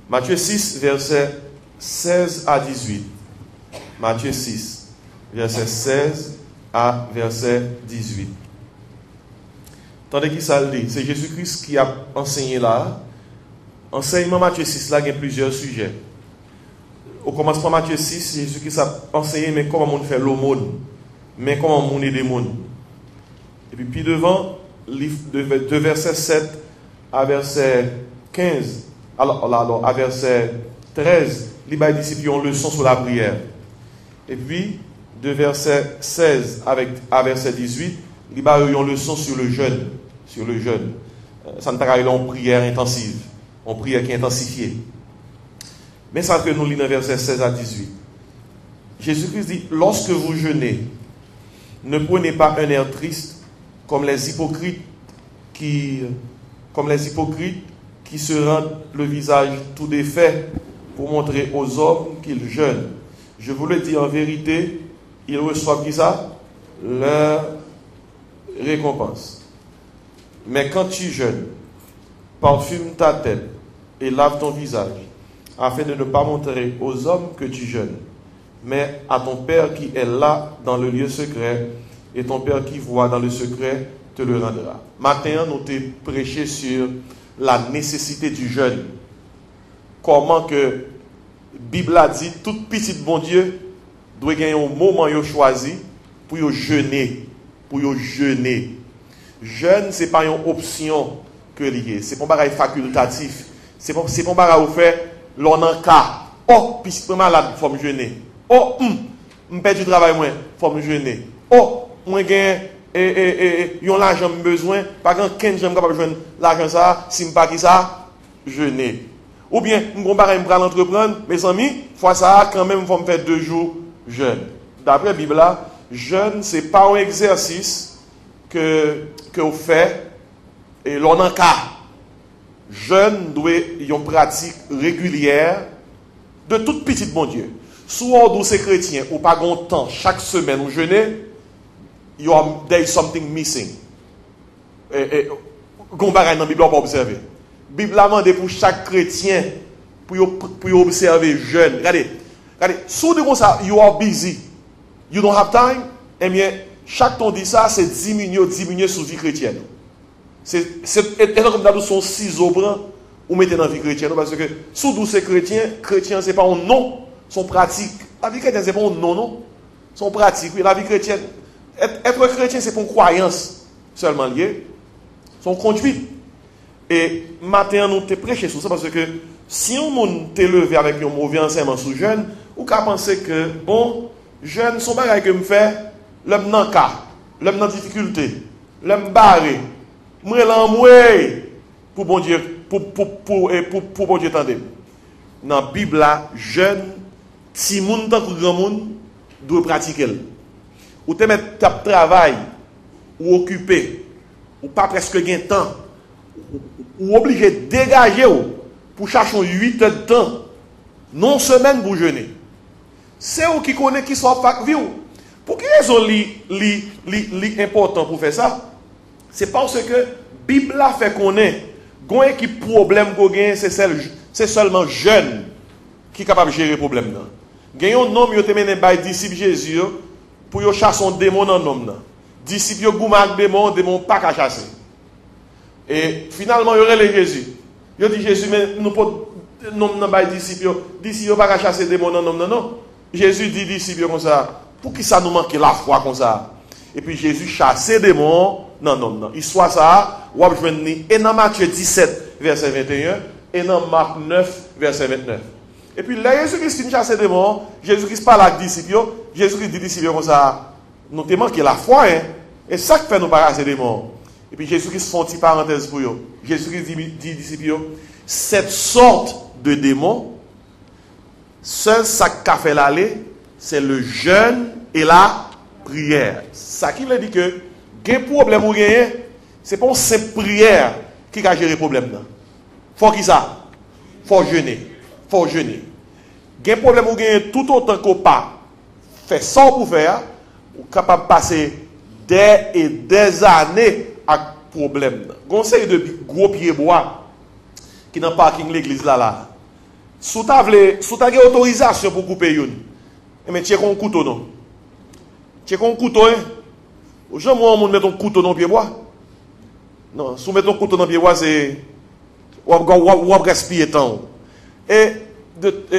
Matthieu 6, verset 16 à 18. Matthieu 6, verset 16 à verset 18. Tandis qu'il ça dit, c'est Jésus-Christ qui a enseigné là. Enseignement Matthieu 6, là, il y a plusieurs sujets. Au commencement Matthieu 6, Jésus-Christ a enseigné mais comment on fait l'aumône, mais comment on aide les gens. Et puis devant, de verset 7 à verset 15, alors à verset 13, les disciples ont leçon sur la prière. Et puis, de verset 16 à verset 18, les ont leçon sur le jeûne. Sur le jeûne. Ça ne paraît pas une prière intensive, une prière qui est intensifiée. Mais ça que nous lisons dans verset 16 à 18. Jésus-Christ dit, lorsque vous jeûnez, ne prenez pas un air triste comme les hypocrites qui se rendent le visage tout défait pour montrer aux hommes qu'ils jeûnent. Je vous le dis en vérité, ils reçoivent qui ça? Leur récompense. Mais quand tu jeûnes, parfume ta tête et lave ton visage, afin de ne pas montrer aux hommes que tu jeûnes, mais à ton Père qui est là dans le lieu secret, et ton Père qui voit dans le secret te le rendra. Matin, nous t'ai prêché sur la nécessité du jeûne. Comment que Bible a dit, tout petit bon Dieu doit gagner un moment choisi pour jeûner. Pour jeûner. Jeûne, ce n'est pas une option que lié. Ce n'est pas un bagage facultatif. Ce n'est pas un bagage où fait l'on en cas. Oh, puis c'est malade, il faut me jeûner. Oh, je perds du travail, il faut me jeûner. Oh, moi, j'ai l'argent besoin. Par contre, 15 jours, je capable de joindre l'argent ça, si je ne pas qui ça, jeûner. Ou bien, je vais l'entreprendre, mes amis, fois ça, quand même, il faut me faire 2 jours jeûne. D'après la Bible, jeûne, ce n'est pas un exercice que vous faites et l'on en cas. Jeûne doit y une pratique régulière de toute petite bon Dieu. Soit vous êtes chrétien ou pas grand temps, chaque semaine vous jeûnez, there is something missing. Gon bagay dans la Bible on pas observer. La Bible a demandé pour chaque chrétien pour observer jeûne. Regardez, si vous dites ça, you are busy, you don't have time, eh bien, chaque temps dit ça, c'est diminuer sur la vie chrétienne. C'est comme son ciseau blanc ou mettez dans la vie chrétienne. Parce que sous tous ces chrétiens, ce n'est pas un nom, son pratique. La vie chrétienne, ce n'est pas un non, son pratique. Oui, la vie chrétienne, être chrétien, c'est pas une croyance seulement liée, son conduite. Et matin, nous te prêcher sur ça parce que si on monde t'est levé avec un mauvais enseignement sous jeune, ou qu'à penser que, bon, jeune, son bagage que me fait, l'homme dans cas, l'homme dans difficulté, l'homme barré, moi l'enmoué, pour bon Dieu, pour bon Dieu tendez. Dans la Bible, jeune, si moun tant que grand monde, doit pratiquer. Ou te mettre ta travail, ou occupé, ou pas presque gain temps, ou obligé de dégager pour chercher 8 heures de temps, non semaine pour jeûner. C'est eux qui connaissent qui sont pas vie. Pour quelle raison li important pour faire ça? C'est parce que la Bible a fait connaître qu'on qui problème qu'on gagne, c'est seulement jeune qui est capable de gérer le problème. Il y a un homme qui a mené par disciple Jésus pour chasser un démon dans l'homme. Disciple qui a démon pas qu'à chasser. Et finalement, il y aurait les Jésus. Il dit Jésus, mais nous ne pouvons pas disciple. Disciple pas qu'à chasser des démons dans l'homme. Non. Jésus dit disciple comme ça. Pour qui ça nous manque la foi comme ça? Et puis Jésus chasse des démons. Non. Il soit ça, ou et dans Matthieu 17, verset 21, et dans Marc 9, verset 29. Et puis là, Jésus-Christ chasse des démons, Jésus-Christ parle avec les disciples, Jésus-Christ dit disciples comme ça, nous te manquons la foi, hein? Et ça qui fait nous pas ces démons. Et puis Jésus-Christ fait une petite parenthèse pour eux. Jésus-Christ dit disciples, cette sorte de démons, seul ça qui a fait l'aller, c'est le jeûne et la prière. Ça qui veut dire que quel problème ou rien, c'est pas une simple prière qui a géré le problème. Faut qui ça? Faut jeûner. Faut jeûner. Quel problème ou rien tout autant qu'on pas fait ça pour faire, ou capable de passer des et des années à problème. Conseil de gros pieds bois qui dans le parking de l'église là. sous ta autorisation pour couper une. Mais tu as un couteau non. Tu as un couteau hein. Jamais on met ton couteau dans le pied bois. Non, si on met ton couteau dans le pied bois c'est ou respirer temps. Et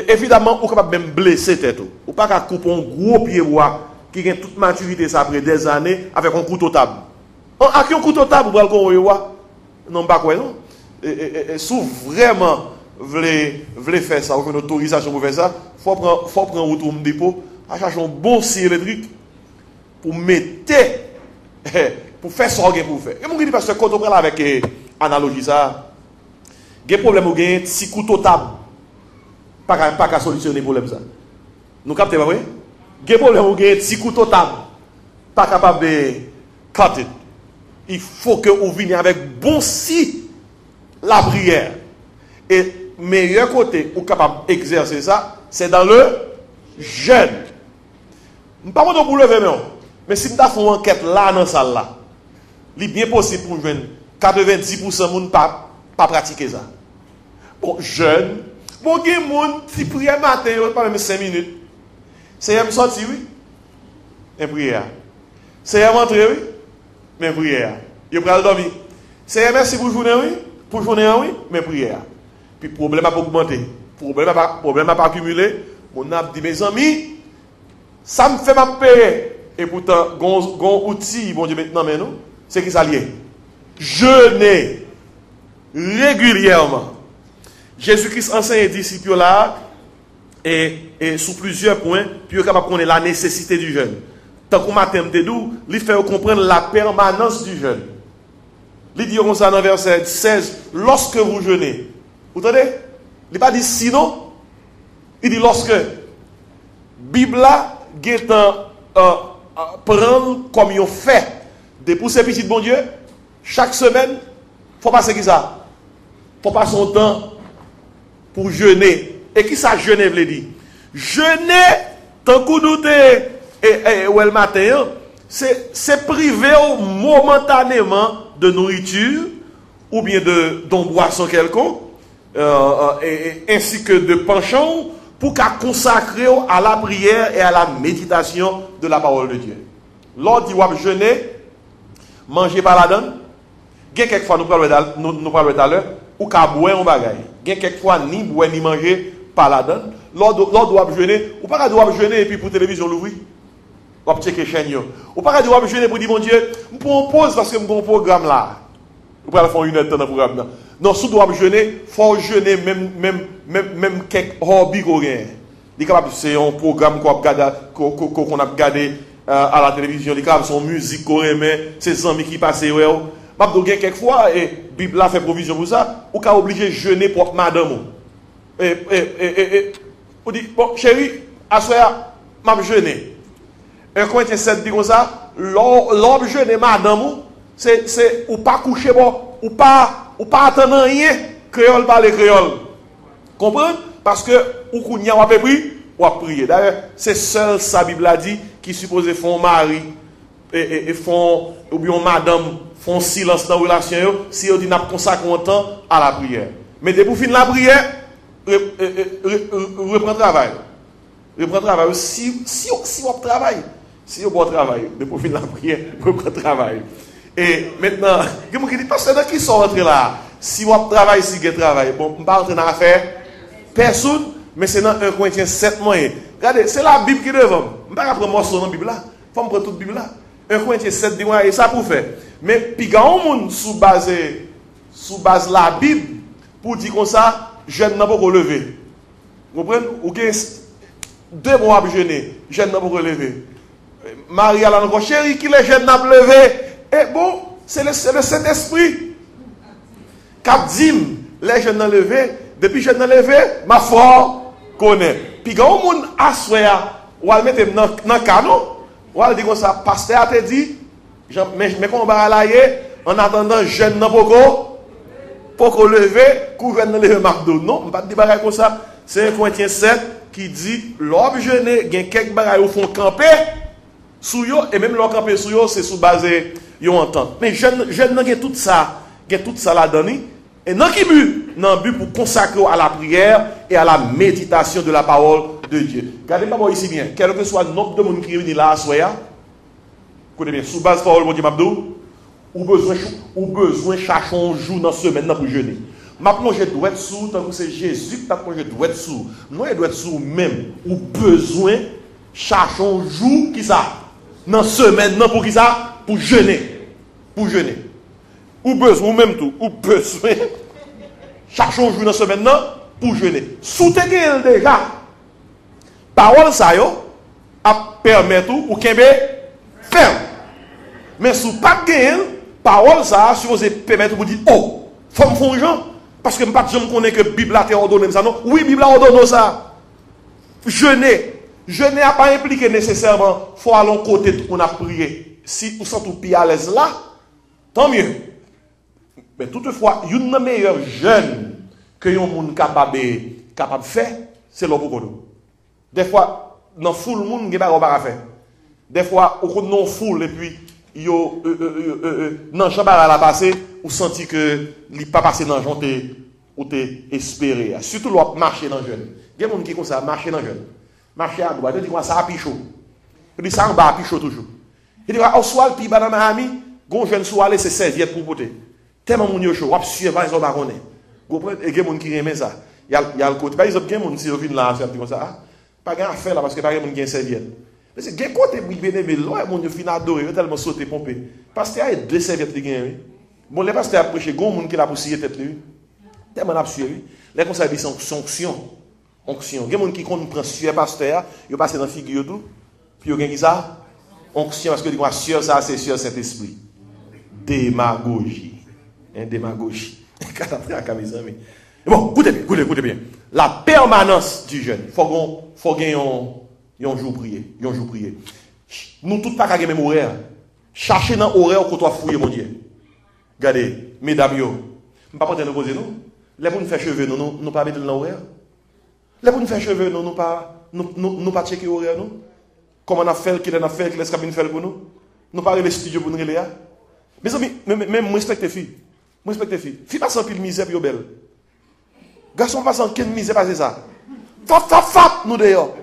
évidemment, on est capable même blesser tête. Ou pas qu'à couper un gros pied bois qui a toute maturité ça après des années avec un couteau table. Avec un couteau table, vous allez non pas quoi non. Et si vraiment voulez faire ça, ou une autorisation pour faire ça, faut prendre un retour de dépôt, à chercher un bon scie électrique pour mettre pour faire ce qu'on pour faire. Et mon dit parce que quand on prend avec analogie ça, il y a un problème où il y a un petit couteau table. Pas qu'à solutionner le problème ça. Nous captez pas vrai? Il y a un problème où il y a un petit couteau table. Pas capable de cut it. Il faut que vous veniez avec bon si la prière. Et meilleur côté où capable d'exercer ça, c'est dans le jeûne. Je ne pas pour lever mais si nous avons une enquête là dans la salle là, il est bien possible pour nous 90% de ne pas pratiquer ça. Bon, jeûne, bon, il y a des gens qui prient matin, pas même 5 minutes. C'est un sorti, oui. Un prière. C'est un entrée, oui. Mais prière. Il prend le dormir. C'est un merci pour journée, oui. Pour journée, oui. Mais prière. Puis problème a pas augmenté. Problème a pas accumulé. Mon a dit, mes amis, ça me fait ma paix. Et pourtant, gon outil, bon Dieu, maintenant, mais non. C'est qui ça lié? Jeûner régulièrement. Jésus-Christ enseigne les disciples là, et sous plusieurs points, puis il est capable de connaître la nécessité du jeûne. Tant qu'on matin, il fait comprendre la permanence du jeûne. Il dit comme ça dans verset 16, lorsque vous jeûnez. Vous entendez? Il n'a pas dit sinon. Il dit lorsque. Bible là, prendre comme ils ont fait des poussées petites de bon Dieu, chaque semaine, il faut passer qui ça? Il faut passer son temps pour jeûner. Et qui ça jeûner, veut dire? Jeûner, tant que nous ou le matin, c'est priver momentanément de nourriture ou bien d'un boisson quelconque, ainsi que de penchant pour qu'à consacrer à la prière et à la méditation de la parole de Dieu. Lors du jeûner, manger par la donne, il y a quelquefois, nous parlons tout à l'heure, ou qu'à boire un bagage. Il y a quelquefois, ni boire ni manger par la donne. Lors du jeûner, ou pas doit jeûner et puis pour télévision l'ouvrir. Ou pas checker chaîne. Ou pas doit jeûner pour dire, mon Dieu, je prends pause parce que je un programme là. Ou pas faire une heure dans le programme là. Non, si on doit jeûner, il faut jeûner même quelques hobbies qu'on a. C'est un programme qu'on a regardé à la télévision, son musique qu'on aimait, ses amis qui passent. Quelquefois, et la Bible a fait provision pour ça, ou qu'on est obligé de jeûner pour madame. On dit, bon, chérie, à ce moment-là, je vais jeûner. 1 Corinthiens 7 dit comme ça, l'homme jeûner madame, c'est ou pas coucher, ou pas attendre rien, créole parler créole. Comprenez? Parce que, ou qu'on y a pris, ou à prier. D'ailleurs, c'est seul sa Bible a dit, qui suppose font mari, et font, ou bien madame, font silence dans la relation, si on dit n'a pas consacré un temps à la prière. Mais dès pour finir la prière, reprend travail. Reprend travail. Si on travaille, si on travail, dès pour finir la prière, reprend travail. Et maintenant, il y a qui dit, parce que qui sont rentrés là, si on travaille, si on travaille, bon, on ne va pas rentrer dans l'affaire, personne, mais c'est dans 1 Corinthiens 7 moyens. Regardez, c'est la Bible qui est devant. Je ne vais pas prendre morceau dans la Bible là. Il faut me prendre toute la Bible là. 1 Corinthiens 7 dit, et ça pour faire. Mais, puis, quand on monde sous base la Bible, pour dire comme ça, je n'ai pas relevé. Vous comprenez? Ou que 2 mois à jeûner, je n'ai pas relevé. Marie a la chérie qui les jeunes n'a pas levé. Et bon, c'est le Saint-Esprit. Cap dim, les jeunes n'ont levé. Depuis que je n'ai levé, ma foi connaît. Puis quand on a assoya, ou à le mettre dans le canon, ou à le dire comme ça, pasteur a te dit, mais quand on va aller, en attendant, je n'ai pas levé, que je n'ai levé McDo. Non, on ne va pas dire comme ça. C'est 1 Corinthiens 7 qui dit, l'homme jeûné, il y a quelques bagages au fond camper, sous yo, et même l'homme camper sous yo, c'est sous basé, yo entend. Mais je n'ai tout ça là-dedans, et non qui but. dans le but pour consacrer à la prière et à la méditation de la parole de Dieu. Regardez-moi ici bien, quel que soit le nombre de monde qui est venu là à soya, écoutez bien, sous base parole, mon Dieu Mabdou, ou besoin chercher un jour dans la semaine pour jeûner. Ma plongée doit être sous, tant que c'est Jésus qui t'a plongé doit être sous. Non, il doit être sous même. Ou besoin chercher un jour qui ça dans la semaine, non pour qui ça? Pour jeûner. Pour jeûner. Ou besoin, ou même tout, ou besoin chercher un jour dans la semaine, non pour jeûner. Sous te gagne déjà. Parole ça yo a permettre ou kembe ferme. Mais sous pas gagne parole ça supposé permettre pour dire oh, faut me faire gens parce que je ne connais que la Bible a ordonné ça non. Oui, la Bible a ordonné ça. Jeûner n'a pas impliqué nécessairement faut aller à côté qu'on a prié. Si vous sentez tout à l'aise là, tant mieux. Mais toutefois, une des meilleures jeûnes que un monde capable de faire, c'est l'eau pour nous. Des fois, dans foule monde, il n'y a pas de faire. Des fois, on non foule et puis yo dans chambre à la passer, ou senti que il pas passé dans jonte ou t'es espéré. Surtout l'autre marcher dans jeune. Il y a des gens qui comme ça marcher dans jeune. Marcher à droite, il dit ça a pichot. Il dit ça en bas pichot toujours. Il dit au soir puis dans ma ami, gon jeune soir c'est serviette pour porter. Tellement mon yo chaud, on suivre pas ils baronner. Comprendre et il y a des gens qui aiment ça. Il y a le côté par exemple, il y a des gens qui viennent là faire comme ça. Pas grand affaire là parce que pas grand monde qui serviette. Mais c'est quel côté pour bien aimer là mon Dieu fin adoré tellement sauté pompé. Parce qu'il y a deux serviettes qui gagne. Bon les pasteurs approché gon monde qui la pour scier tête lui. Tellement n'a suivi. Les conseils disent sanction. Onction. Il y a des gens qui prend sueur pasteur, ils passent dans figure tout. Puis ils gagne ça onction parce que dit sueur ça c'est sueur cet esprit. Démagogie. Démagogie. Bon, écoutez bien. La permanence du jeûne. Faut gagner un jour prier. Nous tous pas qu'à même horaire. Cherchez dans horaire qu'on doit fouiller mon Dieu. Regardez, mesdames yo. On pas prendre nous poser nous. Les pour nous faire cheveux nous pas mettre dans horaire. Les pour nous faire cheveux nous pas checker horaire nous. Comment on a fait qu'il a fait laisse cabine faire pour nous. Nous pas le studio pour nous reler. Mes amis, même moi respecte filles. Fille pas sans pile misère puis belle. Garçon pas sans quelle misère pas c'est ça. Fap nous dehors.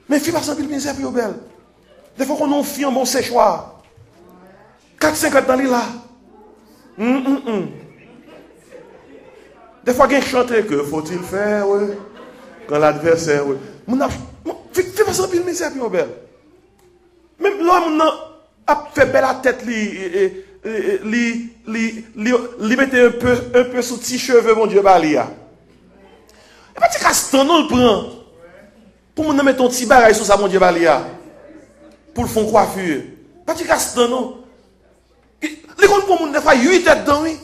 Mais fille pas sans pile misère puis belle. Des fois qu'on a fille en bon séchoir. 4-5 dans là. Des fois qu'on chante que faut-il faire quand l'adversaire fille pas sans pile misère puis belle. Même l'homme a fait belle la tête li mettait un peu sous petit cheveux mon Dieu balia. Et pas tu castan non le prend. Pour me mettre ton petit bagaille sur ça mon Dieu balia. Pour le fond coiffure. Pas tu castan non. Les gens pour monde des fois 8 têtes dans oui.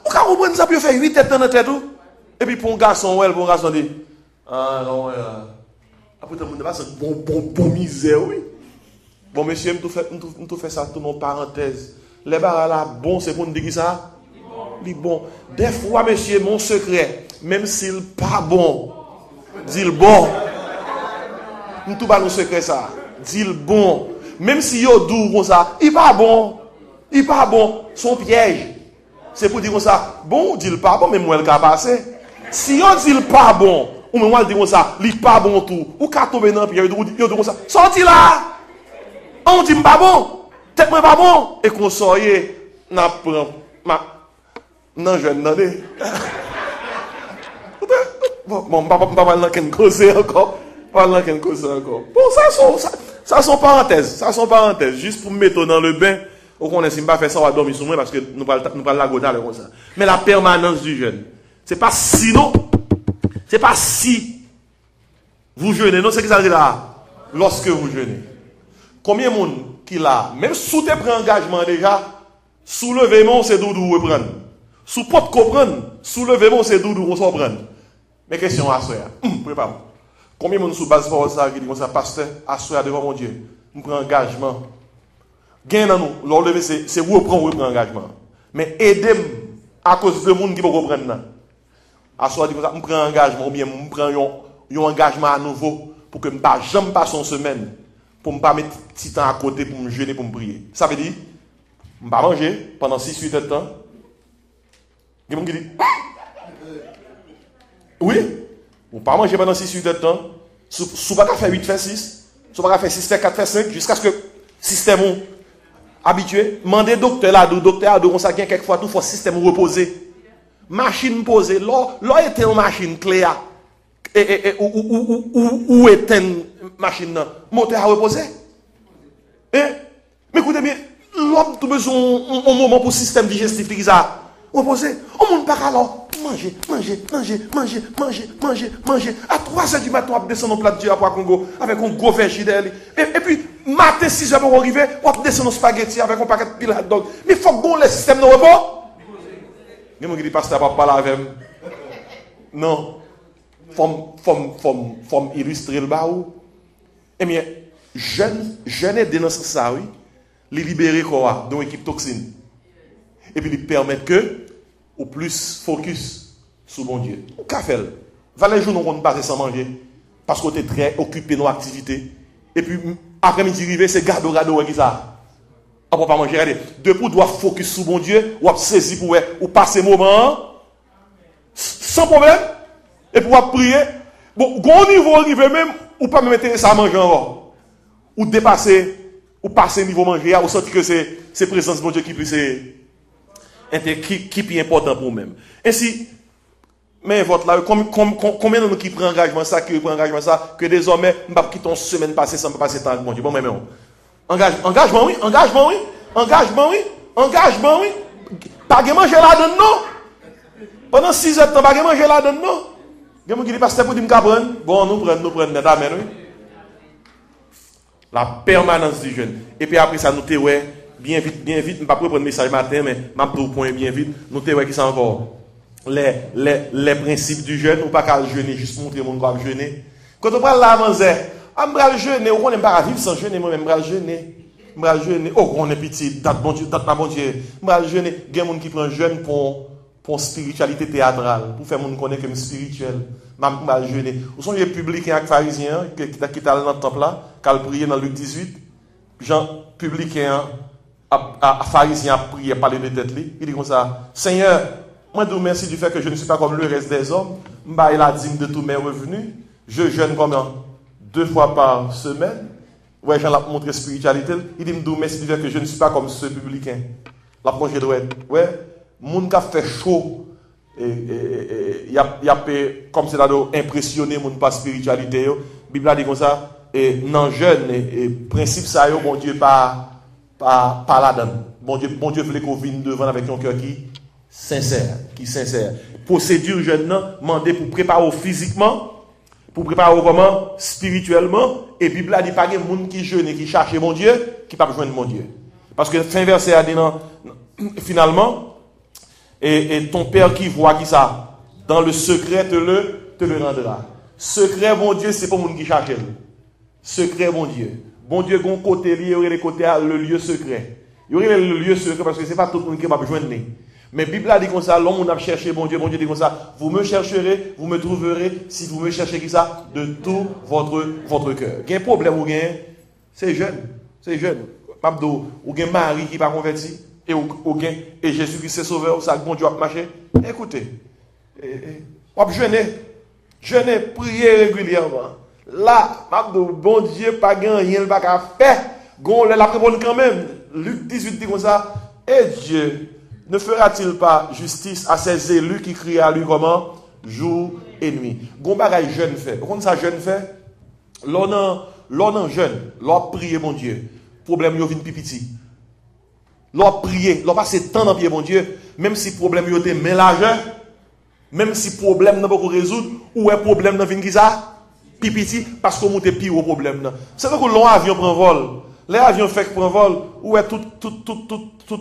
Ou quand on prend ça pour faire 8 têtes dans tête tout. Et puis pour un garçon pour un garçon dit ah non après tout le monde pas bon misère oui. Bon monsieur nous fait ça tout mon parenthèse. Les barres là, bon, c'est pour nous dire ça? Bon. Des fois, monsieur, mon secret, même s'il n'est pas bon, dis-le bon. Nous tout pas nos secrets ça. Dis-le bon. Même si il est doux comme ça, il n'est pas bon. Son piège. C'est pour dire comme ça, bon, dis-le pas bon, mais moi, le cas passé. Si on dit le pas bon, ou même moi, dit comme ça, il n'est pas bon tout, ou qu'à tomber dans le piège, il dit comme ça, sorti là! On dit pas bon! Tête moi pas bon et qu'on soyez n'a prend non jeune non bon pas mal qu'une cause encore bon ça sont parenthèses juste pour me mettre dans le bain au qu'on ne pas faire ça on va dormir sur moi parce que nous pas la goda comme ça mais la permanence du jeûne c'est pas si vous jeûnez non c'est que ça veut dire là lorsque vous jeûnez combien de monde qui l'a, même sous tes prends engagement déjà, soulevez-moi, c'est doudou ou prendre. Sous pot comprendre, soulevez-moi, c'est doudou ou prendre. Mais question à soi, prépare. Combien de monde sous base pour ça qui dit comme ça, pasteur, à soi devant mon Dieu, nous prend engagement. Gain dans nous, l'enlever c'est vous prendre engagement. Mais aidez-moi à cause de monde qui peut comprendre. À soi dit comme ça, nous prend engagement ou bien nous prend un engagement à nouveau pour que je ne jamais passer une semaine. Pour ne pas mettre petit temps à côté pour me jeûner, pour me prier. Ça veut dire, je ne vais pas manger pendant 6-8 temps. Il y a des gens qui disent, Oui. Ou pas manger pendant 6-8 de temps. Sous pas faire 8 faire 6. Sous pas faire 6 faire 4 faire 5. Jusqu'à ce que le système habitué. Mandez docteur là, docteur de ça quelquefois tout faut système reposer. Machine posée. Là était une machine claire. Ou est une machine moteur à reposer. Mais écoutez bien, l'homme a besoin un moment pour le système digestif qui ça reposer. On ne peut pas alors manger. À 3h du matin, on va descendre au plat de Dieu à Congo avec un gros verre d'elle. Et puis, matin 6h pour arriver, on va descendre au spaghetti avec un paquet de pile hot dog. Mais il faut que le système de repos. Il y a des pasteurs qui ne parlent pas avec moi. Non. Faut illustrer le baou. Eh bien, jeune est dans ça, oui. Les libérer quoi, d'une équipe toxine. Et puis, ils permettent que, au plus focus sur mon Dieu. Au café, les jours nous ne pas sans manger. Parce qu'on est très occupé de nos activités. Et puis, après-midi, arrivé, c'est gado qui ça. On ne peut pas manger. Regardez, depuis, on doit focus sur mon Dieu, ou saisir pour ou passer moment, sans problème. Et puis, on prier. Bon, au niveau arrivé même, ou pas me mettre ça à manger encore. Ou dépasser, ou passer niveau manger, ou sortir que c'est présence de mon Dieu qui puisse qui est important pour nous-mêmes. Ainsi, mais votre là, combien de nous qui prennent engagement ça, que désormais, je ne vais pas quitter une semaine passée sans passer temps avec mon Dieu. Bon, mais non. Engagement, oui. Pas de manger là-dedans, non. Pendant 6 heures de temps, pas de manger là-dedans, non. Il y a des gens qui disent, pasteur, pour dire que prendre. Bon, nous prenons, amen, oui. La permanence du jeûne. Et puis après ça, nous te ouais, bien vite, je ne vais pas prendre le message matin, mais je vais point bien vite. Nous te ouais qui sont encore les principes du jeûne, ou pas qu'à jeûner, juste montrer mon droit à jeûner. Quand on parle là, on va jeûner, on ne peut pas vivre sans jeûner, moi-même, je vais jeûner. Oh, on est petit, date bon Dieu, je vais jeûner. Il y a des gens qui prennent jeûne pour spiritualité théâtrale, pour faire mon connaître comme spirituel. Je vais jeûner. Vous sont les publicains et pharisiens qui étaient dans le temple là, qui ont prié dans Luc 18. Jean, publicain, pharisien a prié, parler de tête. Il dit comme ça, Seigneur, moi, je vous remercie du fait que je ne suis pas comme le reste des hommes. Je vais la dîme de tous mes revenus. Je jeûne combien 2 fois par semaine. Ouais, Jean l'a montré spiritualité. Il dit, je vous remercie du fait que je ne suis pas comme ce publicain. La projet doit être, ouais, moun qui a fait chaud. Il y a comme c'est là impressionné mon pas spiritualité. La Bible a dit comme ça, et non jeune, et principe ça, bon Dieu, pas là-dedans. Bon Dieu voulait qu'on vienne devant avec un cœur qui sincère. Procédure jeune, demandé pour préparer physiquement, pour préparer comment spirituellement, et la Bible a dit pas que monde qui jeûne et qui cherche mon Dieu, qui pas besoin de mon Dieu. Parce que fin verset a dit non, finalement, et ton Père qui voit qui ça, dans le secret te le rendra. Secret, mon Dieu, c'est pas monde qui cherche. Secret, mon Dieu. Bon Dieu, gon côté il y aurait les côtés le lieu secret. Il y aurait le lieu secret parce que c'est pas tout le monde qui va besoin de nous. Mais la Bible a dit comme ça, l'homme a cherché bon Dieu dit comme ça, vous me chercherez, vous me trouverez si vous me cherchez qui ça de tout votre cœur. Il y a un problème ou gain, c'est jeune. Mabdo, ou gain Marie qui pas converti et Jésus qui s'est sauveur, ça bon Dieu a marché. Écoutez. On jeûner, prier régulièrement. Là, bon Dieu, pas rien, pas qu'à faire. Gon, la répondre quand même. Luc 18 dit comme ça. Et Dieu ne fera-t-il pas justice à ses élus qui crient à lui comment? Jour et nuit. Gon bagay jeune fait. Comment ça jeune fait? L'on jeune, l'on prier mon Dieu. Problème yo vin pipiti. L'on prier, l'on passer temps dans pied mon Dieu, même si problème yo te mélange, même si problème n'a pas résoudre, ou est problème dans vin qui ça? Pipiti parce qu'on monte pire au problème. C'est vrai que l'avion prend vol. Les avions fait prend vol, ou est tout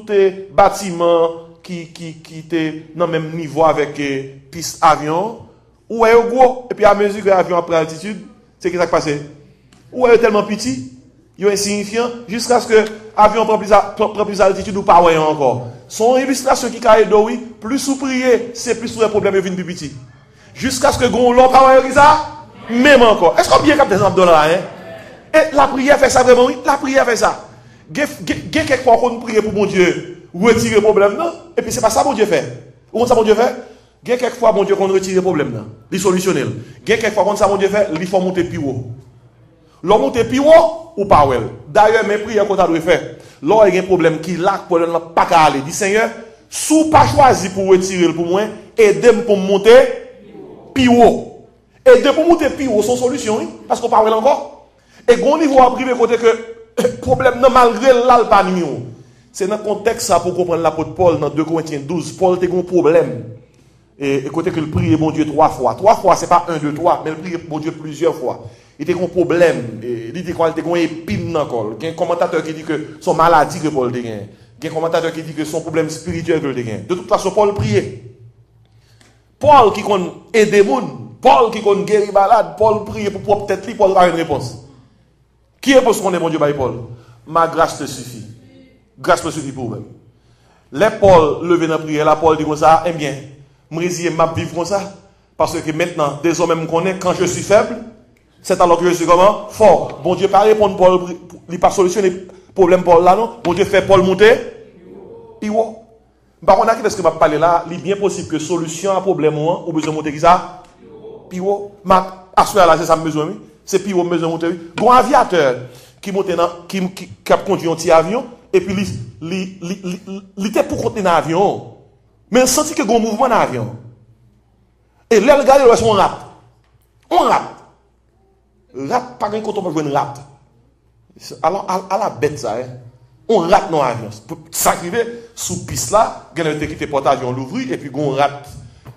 les bâtiments qui étaient dans le même niveau avec piste avion, ou est gros, et puis à mesure que l'avion prend altitude, c'est ce qui s'est passé. Ou est tellement petit, il est insignifiant, jusqu'à ce que l'avion prend plus altitude ou pas encore. Son illustration qui a aidé, oui, plus sous prier, c'est plus sous les problèmes viennent plus petit. Jusqu'à ce que gon l'on pas ça. Même encore. Est-ce qu'on bien capte des $, hein? Et la prière fait ça vraiment, oui? La prière fait ça. Quelquefois qu'on prie pour mon Dieu, retirer le problème, non? Et puis c'est pas ça mon Dieu fait. Comment ça mon Dieu fait? Il y a quelquefois, bon Dieu, qu'on retire le problème, il solutionnel. Il y a quelquefois, quand ça, bon Dieu, fait, il faut monter plus haut. L'on monte plus haut ou pas, well. D'ailleurs, mes prières qu'on doit faire. Là, il y a un problème qui là, pour ne pas aller. Dis Seigneur, si pas choisi pour retirer pour moi, aidez-moi pour monter plus haut. Aidez pour monter plus haut, sans solution, oui, parce qu'on parle encore. Et quand niveau à privé, côté que problème, non, malgré là, le pas numéro. C'est dans le contexte ça pour comprendre l'apôtre Paul dans 2 Corinthiens 12. Paul a un problème. Et côté que le prie bon Dieu 3 fois. 3 fois, c'est pas 1, 2, 3, mais le prie bon Dieu plusieurs fois. Il a un problème. Il dit qu'il a une épine dans le corps. Il y a un commentateur qui dit que son maladie que Paul a. Il y a un commentateur qui dit que son problème spirituel que il a. De toute façon, Paul priait. Paul qui connaît aider les gens. Paul qui connaît guérir malade. Paul priait pour propre tête. Paul a une réponse. Qui est pour ce qu'on est bon Dieu by Paul? Ma grâce te suffit. Grâce me suffit pour vous-même. Les Paul levé dans la prière, la Paul dit comme ça, eh bien, je résigne ma vivre comme ça. Parce que maintenant, désormais, je connais, quand je suis faible, c'est alors que je suis comment? Fort. Bon Dieu, pas répondre Paul, il pas solutionner le problème Paul là, non? Bon Dieu fait Paul monter. Puis, par contre, qu'est-ce que je vais parler là? Il est bien possible que solution à problème, ou besoin de monter qui ça? Puis, ma assuré là, c'est ça, besoin, oui. C'est puis, besoin de monter, oui. Bon aviateur qui monte dans, qui a conduit un petit avion, et puis, il était pour contenir un avion. Mais il sentit que il y a un mouvement dans l'avion. Et là, le gars, il a on rate. On rate. Rate, pas quand on peut jouer une rate. Alors, à la bête, ça, hein. On rate dans l'avion. Ça arrive, sous piste là, il y a un qui était porte-avion l'ouvrir, et puis on rate.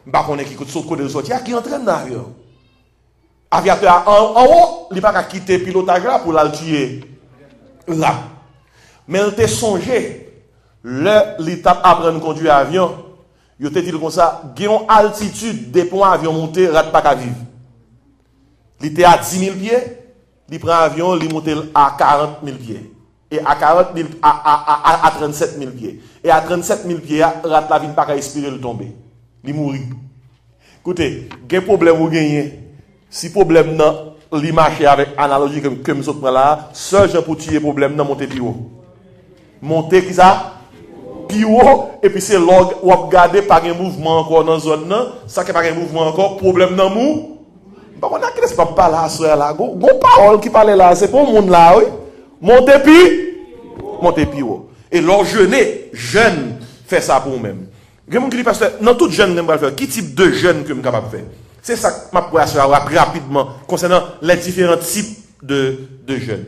Bah, on est qui saute côté de sortir, qui entraîne dans l'avion. Aviateur en haut, il n'a pas quitter le pilotage là pour la tuer. Là. Mais il t'a songé, l'étape apprendre à conduire l'avion, il t'a dit comme ça, il y a une altitude des points avion monté, rate pas qu'à vivre. Il était à 10 000 pieds, il prend l'avion, il monte à 40 000 pieds. Et à 40 000, à 37 000 pieds. Et à 37 000 pieds, rate la vie pas qu'à expirer, il tombe. Il mourit. Écoutez, il y a un problème ou gagner. Si problème non, il marche avec analogie que nous sommes là, seul Jean pour tuer problème non, monter plus haut. Monter qui ça? Plus haut, et puis c'est log, ou regarder par un mouvement encore dans la zone, ça qui pas un mouvement encore, problème non mou. Bah, on a qu'est-ce que pas là, soeur là, gon parole qui parle là, c'est pour le monde là, oui. Monter plus haut. Et leur jeune fait ça pour eux-mêmes. Il y a des gens qui disent, pasteur, dans tout jeune, je vais faire. Quel type de jeune que je suis capable de faire? C'est ça que je vais rapidement concernant les différents types de jeunes.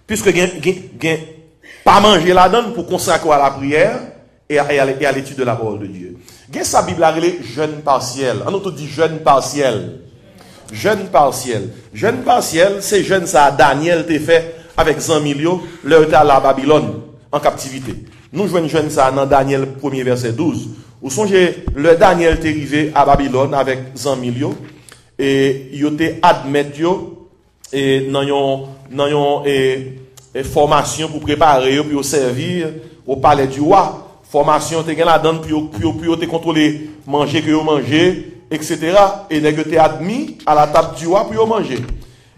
Puisque il pas manger la donne pour consacrer à la prière et à l'étude de la parole de Dieu. Il y a sa Bible à relire jeûne partiel. On a dit jeûne partiel. Jeûne partiel. Jeûne partiel, c'est jeûne ça Daniel t'a fait avec Zamilio, leur à la Babylone en captivité. Nous jouons jeûne ça dans Daniel 1er verset 12. Où songez, le Daniel t'est arrivé à Babylone avec Zamilio et il était admis et dans une formation pour préparer pour servir au palais du roi. Formation te gagne la donne pour te contrôler manger que vous mangez, etc. Et vous êtes admis à la table du roi pour manger.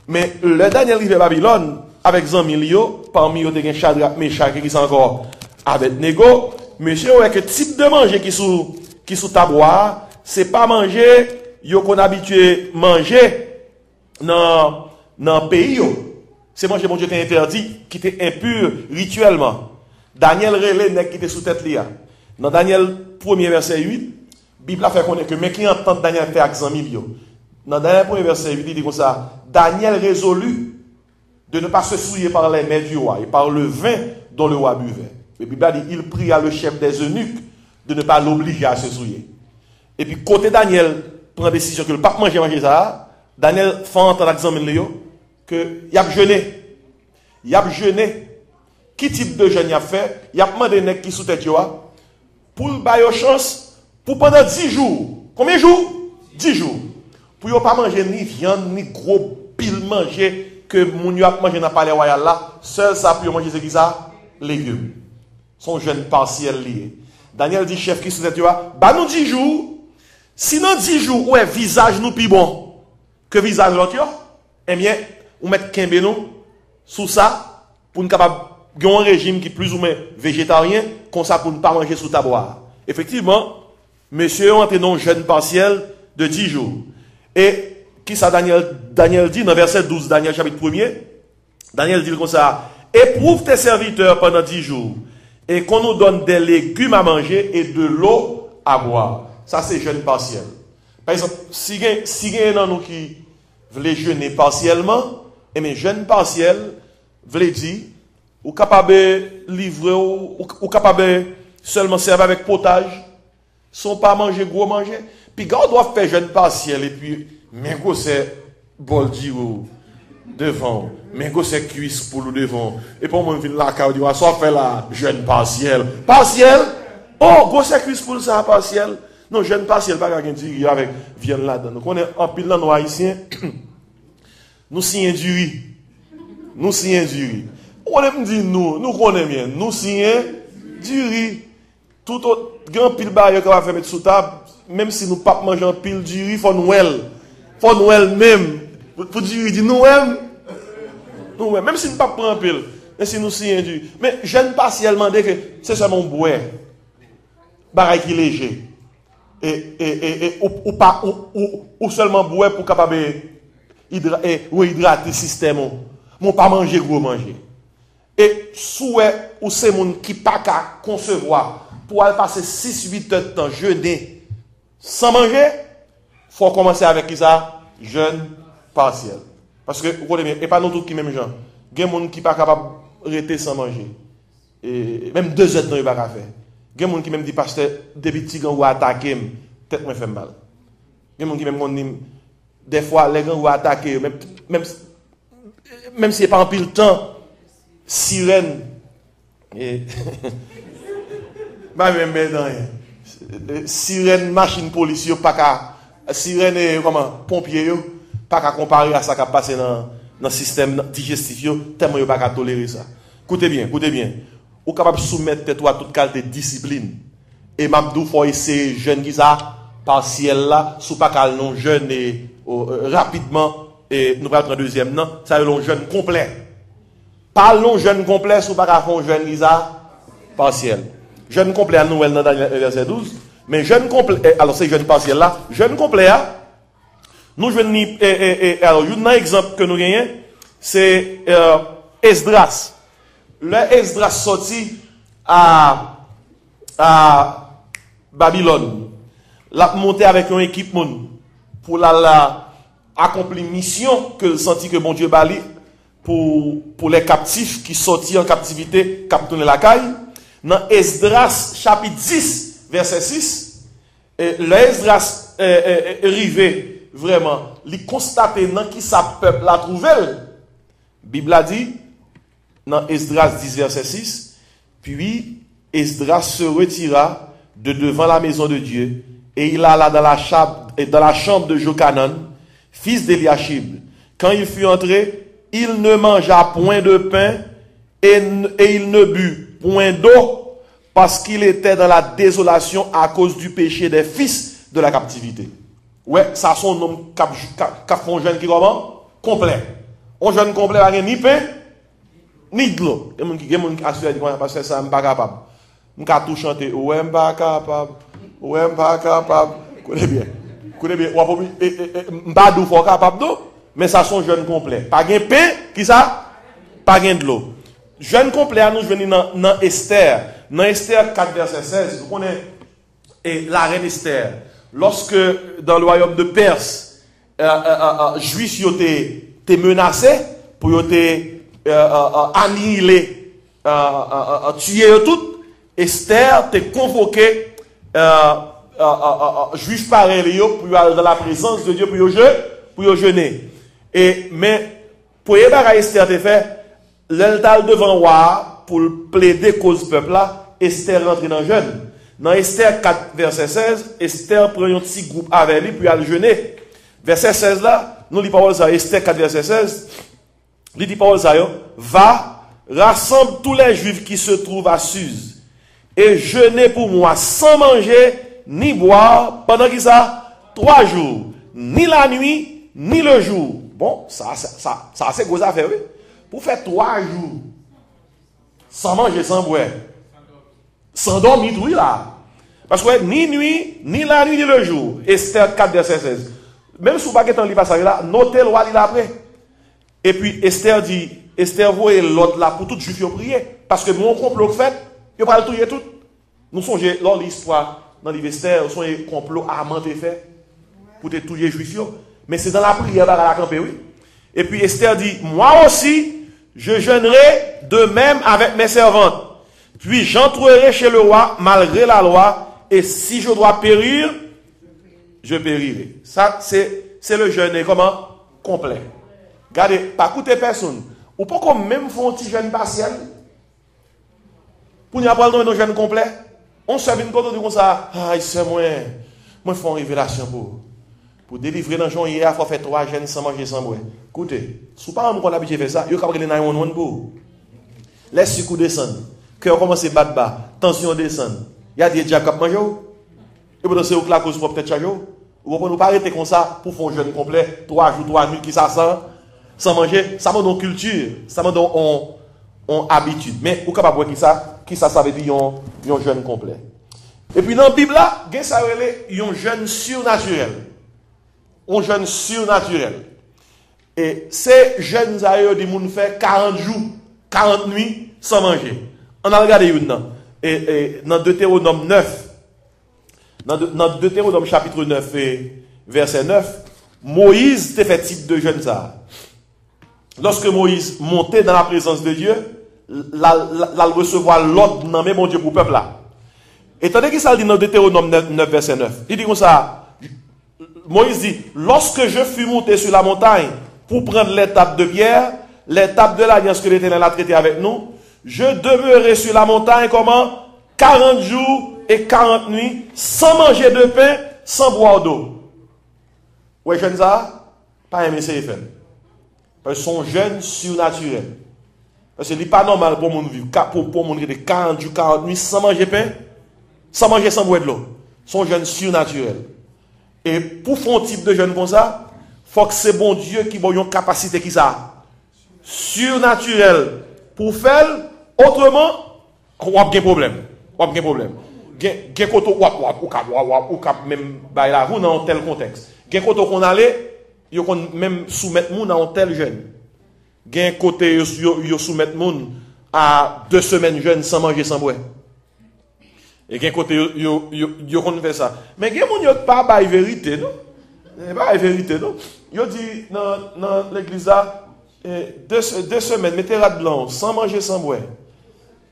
Mais le Daniel arrivé à Babylone avec Zamilio, parmi eux, il y a Shadrach, Meshach qui sont encore avec Nego. Monsieur, quel type de manger qui sous taboire, c'est pas manger, yo qu'on habitué manger dans le pays. C'est manger, bon Dieu, qui est interdit, qui était impur rituellement. Daniel relève qui était sous tête là. Dans Daniel 1er verset 8, Bible a fait connaître que mais qui entend Daniel faire avec 100 millions. Dans Daniel 1er verset 8, il dit comme ça, Daniel résolut de ne pas se souiller par les mains du roi et par le vin dont le roi buvait. La Bible a dit, il pria le chef des eunuques de ne pas l'obliger à se souiller. Et puis, côté Daniel, prend décision que le pape manger ça, Daniel fait entendre l'examen que il a jeûné. Il a jeûné. Qui type de jeûne il a fait? Il a demandé nèg qui sous tête pour le bailler chance pour pendant 10 jours. Combien de jours? 10 jours. Pour ne pas manger ni viande, ni gros pile manger que mon yo a mangé dans le palais royal là. Seul ça pour manger c'est qui ça? Légumes. Son jeûne partiel lié. Daniel dit chef qui sous tête bah nous 10 jours. Sinon 10 jours, ouais, visage nous plus bon que visage l'autre, eh bien, on met Kembe nous sous ça pour nous capable un régime qui est plus ou moins végétarien, comme ça pour ne pas manger sous taboire. Effectivement, monsieur entre dans un jeûne partiel de 10 jours. Et qui ça Daniel dit dans verset 12, Daniel chapitre 1er, Daniel dit comme ça, éprouve tes serviteurs pendant 10 jours et qu'on nous donne des légumes à manger et de l'eau à boire. Ça c'est jeûne partiel. Par exemple, si il y a nous qui veulent jeûner partiellement, et bien jeûne partiel veut dire ou capable de livrer ou capable de seulement servir avec potage, sans pas manger gros manger. Puis quand on doit faire jeûne partiel et puis mais c'est bol d'eau devant, mais c'est cuisse pour le devant. Et pour moi, la carte dit, soit fait la jeûne partiel. Partiel? Oh, go c'est cuisse pour ça, partiel. Non, jeûne partiel, pas quelqu'un dit avec viande là-dedans. Donc on est en pile dans nos haïtiens. Nous signons du riz. Nous signons du riz. On aime dire nous connaissons bien. Nous signons du riz. Tout autre, grand pile barrière qu'on va faire mettre sous table, même si nous ne pas manger pile du riz, faut Noël. Faut Noël même. Pour du riz, Noël. Même si nous ne pas prendre pile. Mais si nous signons du riz. Mais je ne pas partiellement dire que c'est seulement bois. Barrière qui est léger. Ou seulement boire pour capable hydrater le système. Mon pas manger gros manger. Et souhait ou c'est mon qui pas qu'à concevoir pour aller passer 6-8 heures de temps jeûner sans manger, faut commencer avec ça jeûne partiel. Parce que vous connaissez bien, et pas nous tous qui même gens. Il y a des gens qui pas capable de rester sans manger. Et même 2 heures de temps il pas faire. Il y a des gens qui même dit pasteur depuis petit gars ou attaquer tête me fait mal. Il y a des gens qui même dit des fois les gars ou attaquer même si c'est pas en pile temps sirène et bah même sirène machine police pas qu'à sirène et comment pompier pas qu'à comparer à ça qui a passé dans le système digestif tellement pas qu'à tolérer ça. Écoutez bien ou capable soumettre tête à toute qualité de discipline et m'abdou faut essayer jeune qui ça partiel là sous pas qu'à non jeune et rapidement et nous prenons le deuxième non ça est un jeune complet. Parlons jeûne complet, sous pas faire jeûne Lisa partiel. Jeûne complet à Noël dans verset 12. Mais jeûne complet, alors c'est jeûne partiel là. Jeûne complet, nous jeûne alors, un exemple que nous gagnons, c'est Esdras. Le Esdras sorti à Babylone. L'a monté avec une équipe pour la accomplir mission que le senti que bon Dieu bali. Pour les captifs qui sortent en captivité, qui tournent la caille. Dans Esdras, chapitre 10, verset 6, le Esdras est arrivé vraiment, il constate dans qui sa peuple a trouvé. La Bible a dit, dans Esdras 10, verset 6, puis Esdras se retira de devant la maison de Dieu, et il alla dans la chambre de Jochanan, fils d'Eliashib. Quand il fut entré, il ne mangea point de pain et il ne but point d'eau parce qu'il était dans la désolation à cause du péché des fils de la captivité. Ouais, ça son nom cap un jeune qui comment? Complet. Un jeune complet avec ni pain ni de l'eau. Il y a des gens qui assurent parce que ça n'est pas capable. Je peux tout chanter. Ouais, pas capable. Ouais, pas capable. Écoutez bien. Pas d'eau, faut capable d'eau. Mais ça sont jeunes complets. Pas de pain, qui ça? Pas de l'eau. Jeune complet, nous venons dans Esther. Dans Esther 4, verset 16, vous connaissez la reine Esther. Lorsque dans le royaume de Perse, Juifs étaient menacés pour annihiler, tuer tout, Esther t'a convoqué Juifs pareils pour aller dans la présence de Dieu pour jeûner. Mais pour Esther te fait l'eltal devant roi pour plaider cause peuple là, Esther rentre dans le jeûne. Dans Esther 4 verset 16, Esther prend un petit groupe avec lui puis elle jeûner. Verset 16 là, nous lisons parole ça Esther 4 verset 16. Il dit parole ça va rassemble tous les juifs qui se trouvent à Suse et jeûnez pour moi sans manger ni boire pendant qui ça 3 jours, ni la nuit ni le jour. Bon, ça c'est gros affaire, oui. Pour faire 3 jours, sans manger, sans boire, sans dormir, oui, là. Parce que ni nuit, ni la nuit, ni le jour. Esther 4, verset 16. Même si vous n'avez pas un passage là, notez le roi après. Et puis Esther dit, Esther voit l'autre là pour tout juif prier. Parce que mon complot fait, il va le tuer tout. Nous songeons, lors de l'histoire, dans l'Esther, nous sommes un complot armant fait pour tuer tous les juifs. Mais c'est dans la prière à la camper, oui. Et puis Esther dit, moi aussi, je jeûnerai de même avec mes servantes. Puis j'entrerai chez le roi malgré la loi. Et si je dois périr, je périrai. Ça, c'est le jeûne comment? Complet. Regardez, pas coûter personne. Ou pas comme même faire un petit jeûne partiel. Pour nous apprendre un jeûne complet. On se fait une côte comme ça. Ah, c'est moi fais une révélation pour délivrer dans le jour hier, il faut faire 3 jeûnes sans manger, sans boire. Écoutez, si vous ne pouvez pas habituer à faire ça, vous pouvez aller dans pour. Laisse sucre descendre. Cœur commence à battre bas. Tension descend. Il y a des diables qui mangent. Et vous c'est la cause pour peut-être changer. Vous ne pouvez pas arrêter comme ça pour faire un jeûne complet, 3 jours, 3 nuits, qui ça sans manger. Ça m'a donné culture, ça m'a donné habitude. Mais vous ne pouvez pas voir qui ça veut dire un jeûne complet. Et puis dans la Bible, il y a un jeûne surnaturel. Un jeûne surnaturel. Et ces jeunes ailleurs, des gens fait 40 jours, 40 nuits sans manger. On a regardé une. Et dans Deutéronome 9, dans Deutéronome chapitre 9 et verset 9, Moïse était fait type de jeune ça. Lorsque Moïse montait dans la présence de Dieu, il recevoir l'ordre dans même mon Dieu pour le peuple là. Et tandis que ça dit dans Deutéronome 9 verset 9, il dit comme ça, Moïse dit, lorsque je fus monté sur la montagne pour prendre l'étape de pierre, l'étape de l'alliance que l'Éternel a traité avec nous, je demeurai sur la montagne comment 40 jours et 40 nuits, sans manger de pain, sans boire d'eau. Ouais, jeune ça, pas aimer ces effets. Parce que son jeûne surnaturel. Parce que ce n'est pas normal pour mon vivre, pour mon vivre 40 jours, 40 nuits, sans manger de pain, sans manger, sans boire de l'eau. Son jeûne surnaturel. Et pour faire un type de jeûne comme ça, il faut que c'est bon Dieu qui ait une capacité qui ça. Surnaturel. Pour faire autrement, on a un problème. On a un problème. Gen koto ou cap même bay la roue dans tel contexte. Gen koto qu'on allait, yo kon même soumettre moun dans tel jeûne. Gen côté yo soumettre moun à 2 semaines jeûne sans manger sans boire. Et gen côté yo kon fait ça. Mais gen moun yo pas bay vérité non. Pas vérité non. Yo dit dans l'église là 2 semaines mettez rat blanc sans manger sans boire.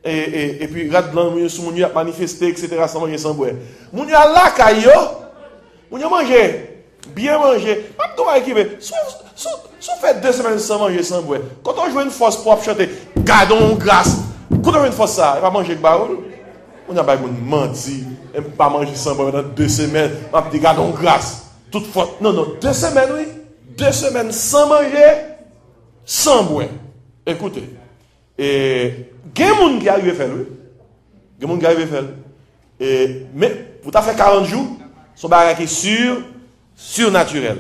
Et puis rat blanc moun yo a manifesté etc. sans manger sans boire. Moun yo la kayo, moun yo manger, bien manger. Pas tout équipé. Si fait 2 semaines sans manger sans boire. Quand on joue une force propre chanter gardons grâce. Quand on joue une force ça, pas manger baoul. On a pas menti, pas manger sans boire dans 2 semaines, m'a dit gardons grâce. Toute fois non 2 semaines oui, 2 semaines sans manger sans boire. Écoutez. Et il y a des gens qui arrivent à faire, oui. Il y a des gens qui arrivent à faire. Mais pour t'as fait 40 jours, son bagage est surnaturel.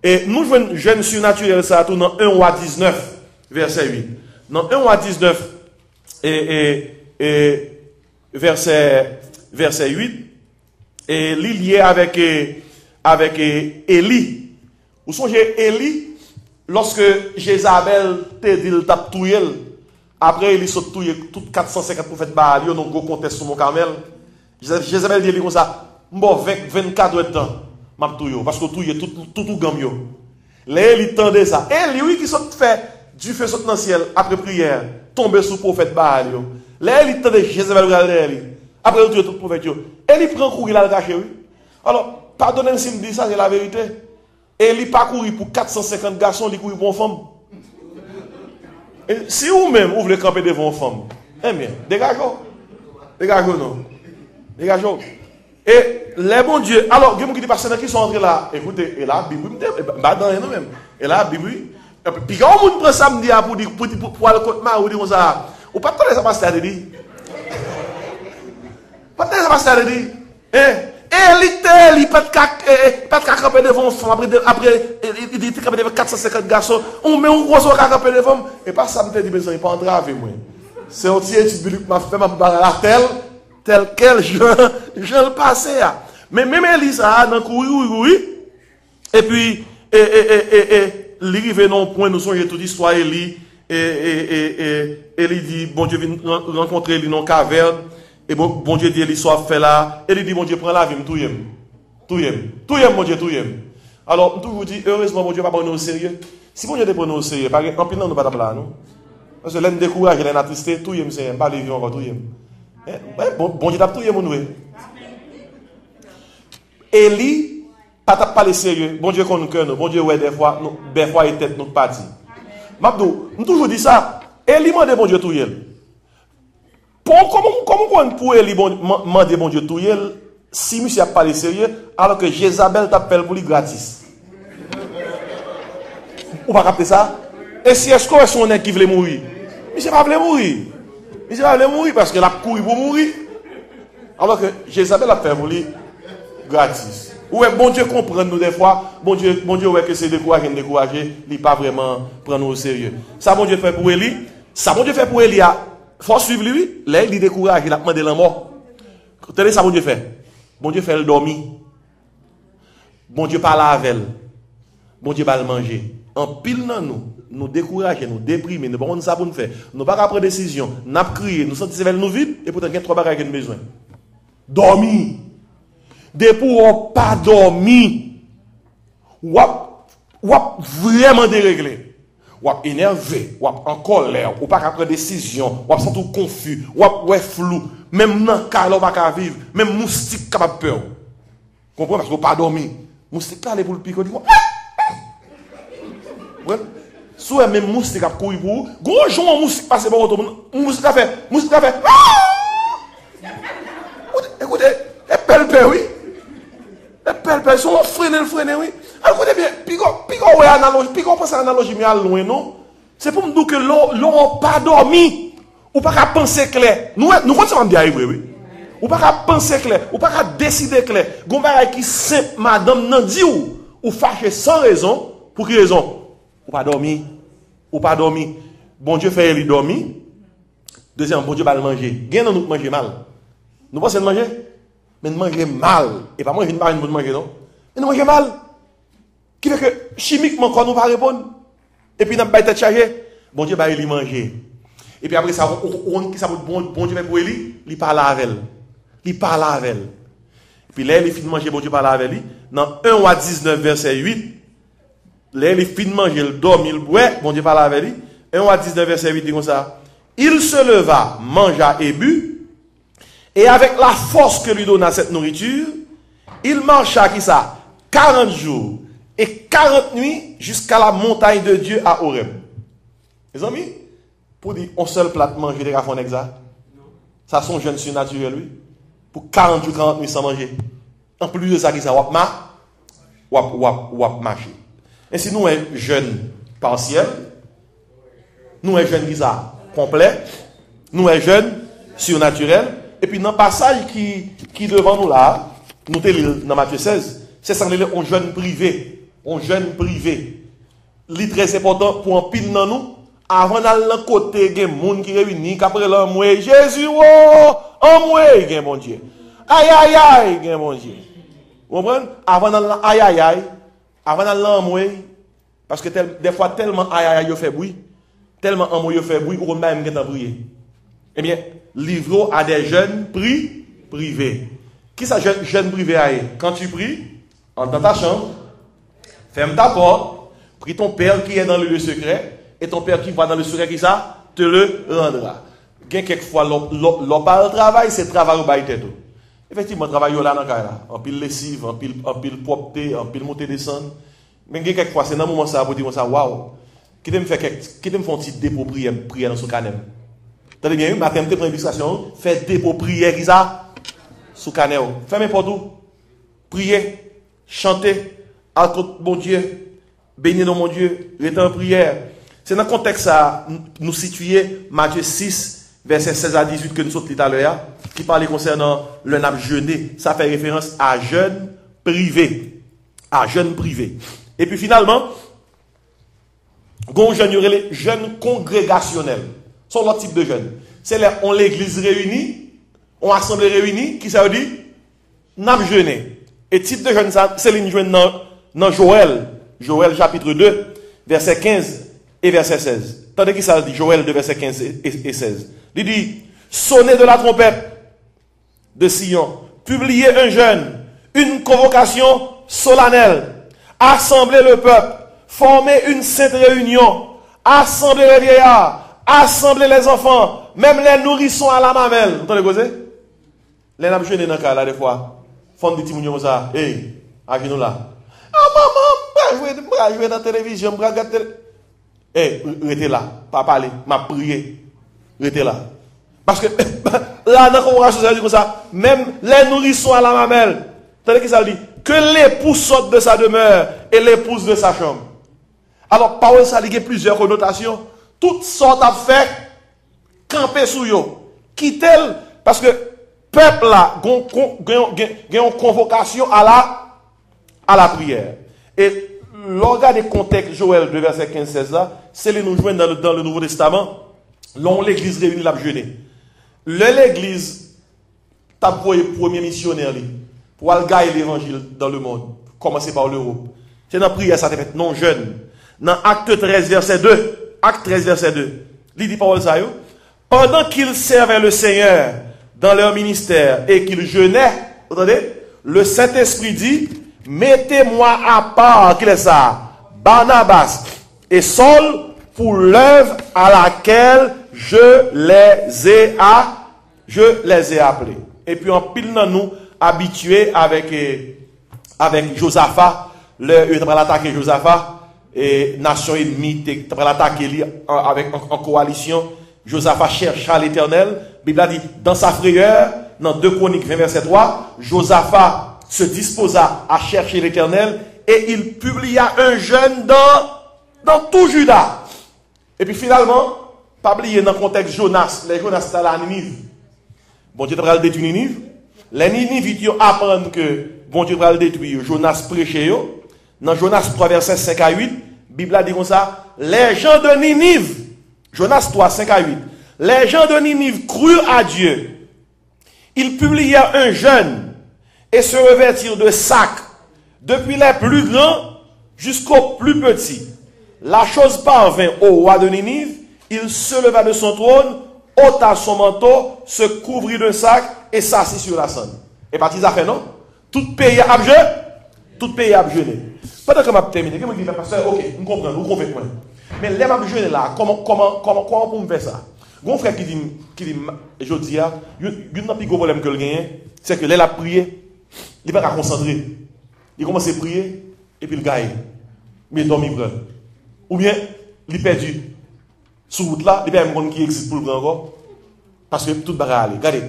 Et nous jouons jeune surnaturel, ça tourne dans 1 Roi 19, verset 8. Dans 1 Roi 19, verset 8, et lié avec Élie. Vous songez Élie, lorsque Jézabel te dit le tape touye, après il saute touye tout 450 prophètes Baal, il y a un gros contest sur mon Carmel. Jézabel dit comme ça, bon 24 heures de temps, m'a touye parce que touye tout gamme yo. Là il tendait ça. Et lui qui saute fait du feu saute dans le ciel après prière, tomber sur prophète Baal yo. Là il tendait Jézabel regarder après il touye tout prophète yo. Et il prend courir là le cacher oui. Alors pardonnez-moi si me dit ça, c'est la vérité. Et il parcouru pour 450 garçons, il courir pour une femme. Et si vous-même, vous voulez camper devant une femme, eh bien, dégagez-vous. Dégagez-vous, non. Dégagez-vous. Et les bons dieux, alors, il y a des personnes qui sont entrés là, écoutez, et là, Bible, dans nous-mêmes. Et là, Bible, puis quand on prend samedi pour aller côté ma ou dire ça, ou pas de ça passe à dire. Pas de ça passe à dire. Et il pas de camper devant une femme, après, il dit camper devant 450 garçons, on met un gros camper devant, et pas ça me dit, mais il pas entrer avec moi. C'est un petit étude biblique que m'a fait, m'a barré la telle tel quel je le passais. Mais même Élie, ça, dans courir, et puis, il arrive dans un point, nous sommes toute l'histoire, Élie, Élie dit, bon Dieu vient rencontrer Élie dans la caverne, et bon Dieu dit, Élie soit fait là, Élie dit, bon Dieu prend la vie, tout y mon Dieu, tout y Alors, je vous dis, heureusement, bon Dieu va prendre au sérieux. Si bon Dieu te prend au sérieux, par exemple, nous ne pas là, non? Parce que l'un décourage, l'un attristé, tout y c'est pas les vieux encore, tout y bon Dieu t'a tout y mon noué. Élie, pas les sérieux, bon Dieu qu'on nous cœur, bon Dieu, ouais, des fois, et tête, nous pas dit. Mabdou, nous toujours dit ça. Élie m'a dit bon Dieu tout y Comment pour Élie m'a dit bon Dieu tout y si monsieur n'a pas les sérieux, alors que Jézabel t'appelle pour lui gratis? Ou pas capter ça? Et si est-ce qu'on est son qui veut mourir? Monsieur pas veut mourir. Monsieur pas veut mourir parce que la couru pour mourir. Alors que Jézabel a fait pour lui gratis. Ouais, bon Dieu comprend nous des fois. Bon Dieu, ouais, que c'est découragé, il n'est pas vraiment prendre nous au sérieux. Ça, bon Dieu fait pour Élie. Ça, bon Dieu fait pour Élie. Faut suivre lui. Là, il décourage, il a demandé la mort. Tenez ça, bon Dieu fait. Bon Dieu fait le dormir. Bon Dieu parle avec elle. Bon Dieu va le manger. En pile dans nous décourager, nous déprimer, nous ne pouvons pas ça pour nous faire. Nous ne pouvons pas prendre décision, nous crier, nous sentir vers nous vide et pourtant il y a trois bagages qu'on a besoin. Dormir. Depuis on pas dormi, ou vraiment déréglé, ou énervé, ou en colère, ou pas prendre décision, ou sentir confus, ou flou, même dans le cas, on va pas vivre, même moustique capable peur. Comprenez parce qu'on pas dormi. Moustique là pour le piquer, dit soit même moustique a courir pour gros jour moustique passer par auto moustique a fait écoutez et pelle oui et pelle son freiner oui écoutez bien pico ouais analogie pico pense analogie mais à loin non c'est pour me dire que l'on pas dormi ou pas penser clair nous continuons à dire oui ou pas penser clair ou pas décider clair gon bagay qui simple madame nan dit ou fâché sans raison pour quelle raison ou pas dormi. Ou pas dormi. Bon Dieu fait lui dormir. Deuxième, bon Dieu va le manger. Gain nous manger mal. Nous pensons manger, mais nous manger mal. Et pas manger pas nous manger non. Mais nous manger mal. Qui fait que chimiquement quand nous pas répondre et puis nous pas tête chargée, bon Dieu va lui manger. Et puis après ça on qui ça bon Dieu fait pour lui, il parle avec elle. Il parle avec elle. Et puis là il finit de manger bon Dieu parle avec lui. Dans 1 à 19 verset 8 là, il finit de manger, il dort, il boit, bon Dieu parle avec lui. 1 à 19, verset 8, dit comme ça. Il se leva, mangea et but, et avec la force que lui donna cette nourriture, il marcha, qui ça, 40 jours et 40 nuits jusqu'à la montagne de Dieu à Horeb. Les amis, pour dire, on seul plat manger, les gars font exact. Ça, son jeune surnaturel, lui. Pour 40 jours, 40 nuits sans manger. En plus de ça, qui ça, wap marcher. Et si nous sommes jeunes partiels, nous sommes jeunes complets, nous sommes jeunes surnaturels, et puis dans le passage qui devant nous là, nous sommes dans Matthieu 16, c'est ça qu'on est un jeune privé. Un jeune privé. C'est très important pour un pile dans nous, avant d'aller de côté, il y a des gens qui réunissent, après l'homme, Jésus, oh, il y a mon Dieu. Aïe, aïe, aïe, il y a mon Dieu. Vous comprenez? Avant d'aller aïe, aïe, aïe. Avant d'aller en parce que des fois, tellement aïe fait bruit, tellement en fait bruit, ou même qui est en prier. Eh bien, livre à des jeunes privés. Qui ça, jeune privé aïe? Quand tu pries, entre dans ta chambre, ferme ta porte, prie ton père qui est dans le lieu secret, et ton père qui va dans le secret, qui ça, te le rendra. Quelquefois, l'on parle travail, c'est travail au bail tête. Effectivement, travail là dans le cas, en pile lessive, en pile propreté, en pile montée descendre. Mais quelquefois, c'est dans le moment ça, vous dire ça, waouh, qui te me fait un petit dépôt prière dans ce canem. T'as bien, matin, tu prends une illustration, fais dépôt prière, qui ça, sous canem. Fais n'importe où. Priez, chantez, à bon Dieu, bénis mon Dieu, restez en prière. C'est dans le contexte ça, nous situer Matthieu 6, verset 16 à 18 que nous sommes tout à l'heure, qui parlait concernant le nap jeûné. Ça fait référence à jeûne privé. À jeûne privé. Et puis finalement, les jeunes congrégationnels. C'est l'autre type de jeûne. C'est là où l'église réunie on assemblée réunie, qui ça veut dire? N'a jeûné. Et titre de jeûne, c'est une jeûne dans Joël. Joël chapitre 2, verset 15 et verset 16. Tandis qui ça dit? Joël 2, verset 15 et 16. Il dit, sonnez de la trompette de Sion, publiez un jeûne, une convocation solennelle, assemblez le peuple, formez une sainte réunion, assemblez les vieillards, assemblez les enfants, même les nourrissons à la mamelle. Vous entendez causer? Les n'a jeûné dans le cas là des fois. Font des petits mounions ça. Hey, à genoux là. Ah maman, je vais jouer dans la télévision, je vais regarder. Hey, restez là, pas parler, m'a prié. Restez là. Parce que là, dans la convocation, ça dit comme ça, même les nourrissons à la mamelle. Tandis que ça dit que l'époux sorte de sa demeure et l'épouse de sa chambre. Alors, parole ça dit plusieurs connotations. Toutes sortes à faire camper sous yo. Quitter parce que peuple là, a une convocation à la prière. Et l'organe des contextes, Joël 2, verset 15-16 là, c'est les nous joindre dans le Nouveau Testament. L'on l'église réunie la jeûner. L'église, t'as pour le premier missionnaire pour aller gagner l'évangile dans le monde. Commencer par l'Europe. C'est dans la prière, ça te fait non jeune. Dans Acte 13, verset 2. Acte 13, verset 2. Il dit parole ça, pendant qu'ils servaient le Seigneur dans leur ministère et qu'ils jeûnaient, vous entendez, le Saint-Esprit dit, mettez-moi à part, qu'il est ça, Barnabas et Saul pour l'œuvre à laquelle je les ai appelés. Et puis en pile dans nous habitués avec Josaphat, il a attaqué Josaphat et nation ennemie il a attaqué avec en coalition. Josaphat chercha l'Éternel. Bible a dit dans sa frayeur, dans 2 Chroniques 20 verset 3, Josaphat se disposa à chercher l'Éternel et il publia un jeûne dans tout Juda. Et puis finalement, pas oublier dans le contexte Jonas, les Jonas étaient à Ninive. Bon Dieu va le détruire Ninive. Les Ninivites apprennent que bon Dieu va le détruire. Jonas prêchait. Dans Jonas 3 verset 5 à 8, Bible a dit comme ça, les gens de Ninive, Jonas 3, 5 à 8, les gens de Ninive crurent à Dieu. Ils publièrent un jeûne et se revêtirent de sacs, depuis les plus grands jusqu'aux plus petits. La chose parvint au roi de Ninive, il se leva de son trône, ôta son manteau, se couvrit d'un sac et s'assit sur la sonne. Et parti ça fait non? Tout pays a jeûné. Tout pays a jeûné. Pendant que je termine, je me dis, pasteur, ok, nous comprenons, nous convainquons. Mais les m'a jeûné là, comment pour me faire ça? Mon frère qui dit, je dis, il y a un plus gros problème que le gagne, c'est que là, il a prié, il n'est pas concentré. Il commence à prier, et puis il gagne. Mais il dormit. Ou bien, il est perdu. Sur route là, il n'y a pas un qui existe pour le grand encore. Parce que tout le monde va aller. Regardez.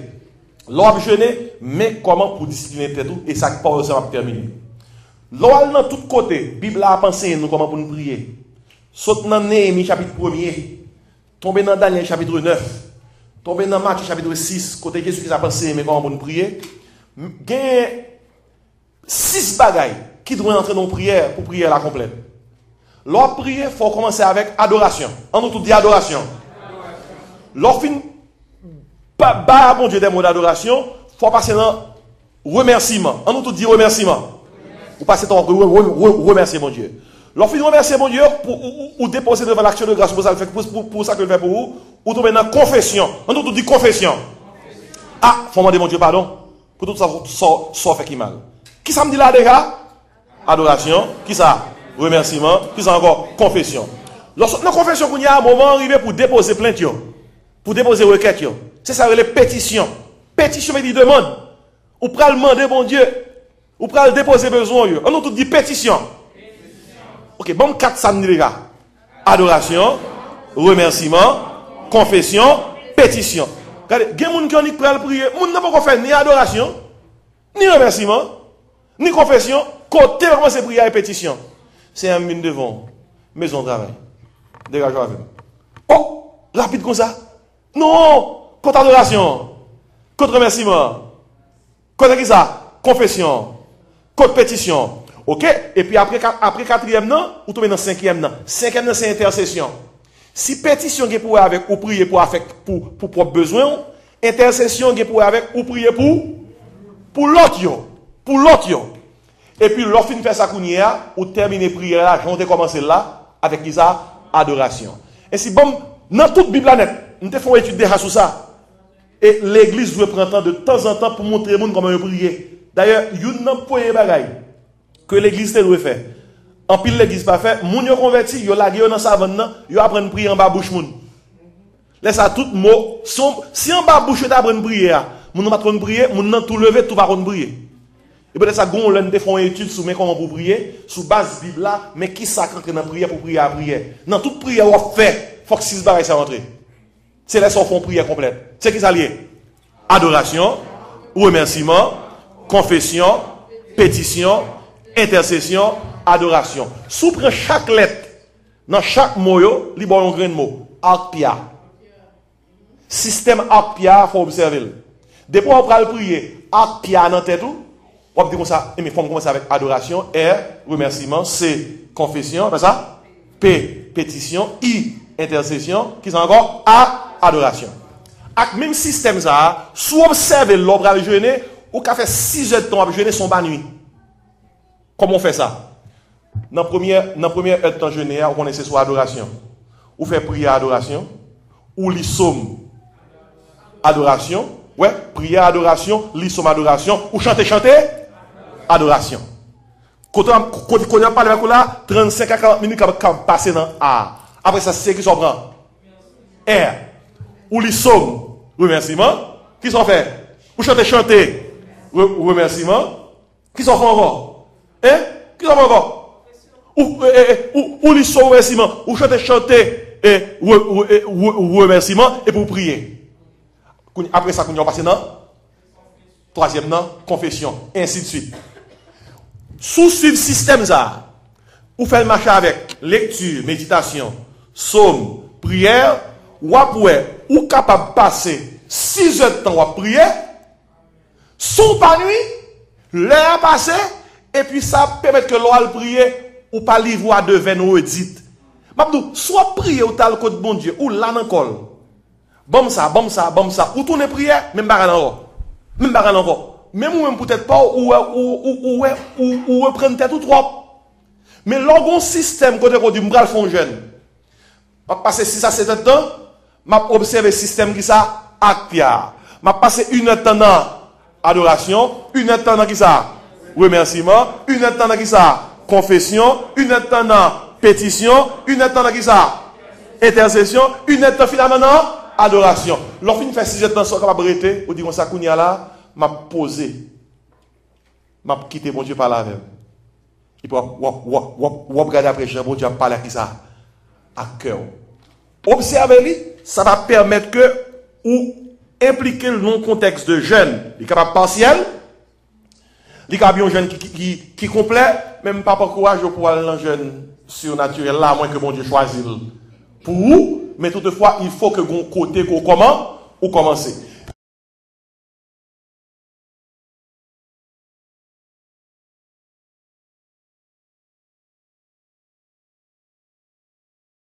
L'homme jeûné, mais comment pour discipliner tout, et ça parle ça va terminer. L'homme dans tous côtés, la Bible a pensé nous comment pour nous prier. Saute dans Néhémie chapitre 1er, tomber dans Daniel chapitre 9, tomber dans Matthieu chapitre 6, côté Jésus qui a pensé mais comment pour nous prier. Il y a 6 bagailles qui doivent entrer dans la prière pour prier la complète. L'or prier, il faut commencer avec adoration. On nous tout dit adoration. L'or fin, pas bon Dieu des mots d'adoration, il faut passer dans remerciement. On nous tout dit remerciement. Ou passer dans remercier mon Dieu. L'or fin remercier mon Dieu ou déposer devant l'action de grâce pour ça que le fait pour vous, ou tomber dans confession. On nous tout dit confession. Ah, faut demander mon Dieu pardon pour tout ça soit fait qui mal. Qui ça me dit là déjà? Adoration. Qui ça? Remerciement. Qui ça encore? Confession. Lorsque dans confession, il y a un moment arrivé pour déposer plainte, pour déposer requête. C'est ça, les pétitions. Pétition veut dire demande. Ou pral demander bon Dieu. Ou pral déposer besoin. On nous tout dit pétition. Ok, bon 4 samedi les gars. Adoration, remerciement, confession, pétition. Regardez, il y a des gens qui pral prier. Moun n'a pas fait ni adoration, ni remerciement, ni confession. Côté vraiment c'est prière et pétition. C'est un mine devant. Maison de travail. Dégagez avec. Oh, rapide comme ça. Non, côté adoration, côté remerciement, côté qui ça? Confession, côté pétition. Ok? Et puis après 4e non, ou tombez dans 5e non. 5e non, c'est intercession. Si pétition qui pour avec ou prier pour propre besoin, Intercession qui pour avec ou prier pour l'autre yo, pour l'autre yo. Et puis lorsqu'on fait ça kounia ou terminer prière là, j'ont commencé là avec qui ça adoration. Et si bon dans toute Bible net, nous te font étude déjà sur ça. Et l'église doit prendre de temps en temps pour montrer aux gens comment prier. D'ailleurs, il y a un point bagaille que l'église doit faire. En pile l'église pas fait, moun yo converti, yo lagué dans savane, yo apprendre à prier en bas bouche moun. Laisse ça tout mot, si en bas bouche tu apprendre à prier, moun pas apprendre prier, moun nan tout lever, tout va apprendre prier. Et peut-être ça gon l'on te font étude sur comment pour prier, sous base Bible là, mais qui ça quand dans prière pour prier à prière. Dans toute prière on fait, faut que 6 bagages ça rentrer. C'est là qu'on font prière complète. C'est qui ça lié? Adoration, remerciement, confession, pétition, intercession, adoration. Sous prend chaque lettre, dans chaque mot, il y a un grain de mot. Arpia. Système Arpia, il faut observer. Depuis on va prier, Arpia dans tête, on va dire comme ça, mais il faut commencer avec adoration, R, remerciement, C, confession, c'est ça? P, pétition, I, intercession, qui sont encore A, adoration. Avec même système ça, sous observer l'obra à jeûner, ou qu'a fait 6 heures de temps à jeûner son bas nuit. Comment on fait ça? Dans la première heure de temps jeûner, on connaît soit adoration. Ou fait prière adoration, ou lit psaume adoration, ouais, prière adoration, lit psaume adoration, ou chanter adoration. Quand on a parlé avec là, 35 à 40 minutes quand passer dans A. Après ça, c'est qui s'en prend? R. Ou lit psaume, remerciement, qui s'en fait? Ou chanter, remerciement, qui s'en fait encore? Hein? Qui s'en fait encore? Ou lit psaume, remerciement, ou chanter, remerciement, et pour prier. Après ça, on passe dans troisième, confession, et ainsi de suite. Sous ce système, ça, vous faites marcher avec lecture, méditation, psaume, prière, ou capable de passer 6 heures de temps à prier, son pas nuit, l'heure passée, et puis ça permet que l'on prier ou pas livre de veine ou édite. Mabdou, soit prier ou tal côté bon Dieu, ou là dans col. Bon ça, ou tourner prière, même baran encore. Même ou même peut-être pas, ou reprendre tête ou trop. Mais l'orgon système, côté qu'on dit, m'bral font jeune. M'a passé 6 à 7 ans, m'a observé le système qui ça, Akpia. M'a passé 1 heure de temps dans adoration, 1 heure de temps dans qui ça, remerciement, 1 heure de temps dans qui ça, confession, 1 heure de temps dans pétition, 1 heure de temps dans qui ça, intercession, 1 heure de temps finalement dans adoration. Lorsqu'on fait 6 heures de temps, soit capable de arrêter, ou dit qu'on ça, kounya là, m'a posé, m'a quitté mon Dieu par la même. Il peut regarder après, bon Dieu, parler à qui ça, à cœur. Observez-le, ça va permettre que, ou impliquer le non-contexte de jeûne, il est capable partiel, il est capable un jeûne qui complet, même pas pour courage pour aller dans le jeûne surnaturel là, à moins que bon Dieu choisisse pour vous, mais toutefois, il faut que vous côté qu'on commence, ou commencer.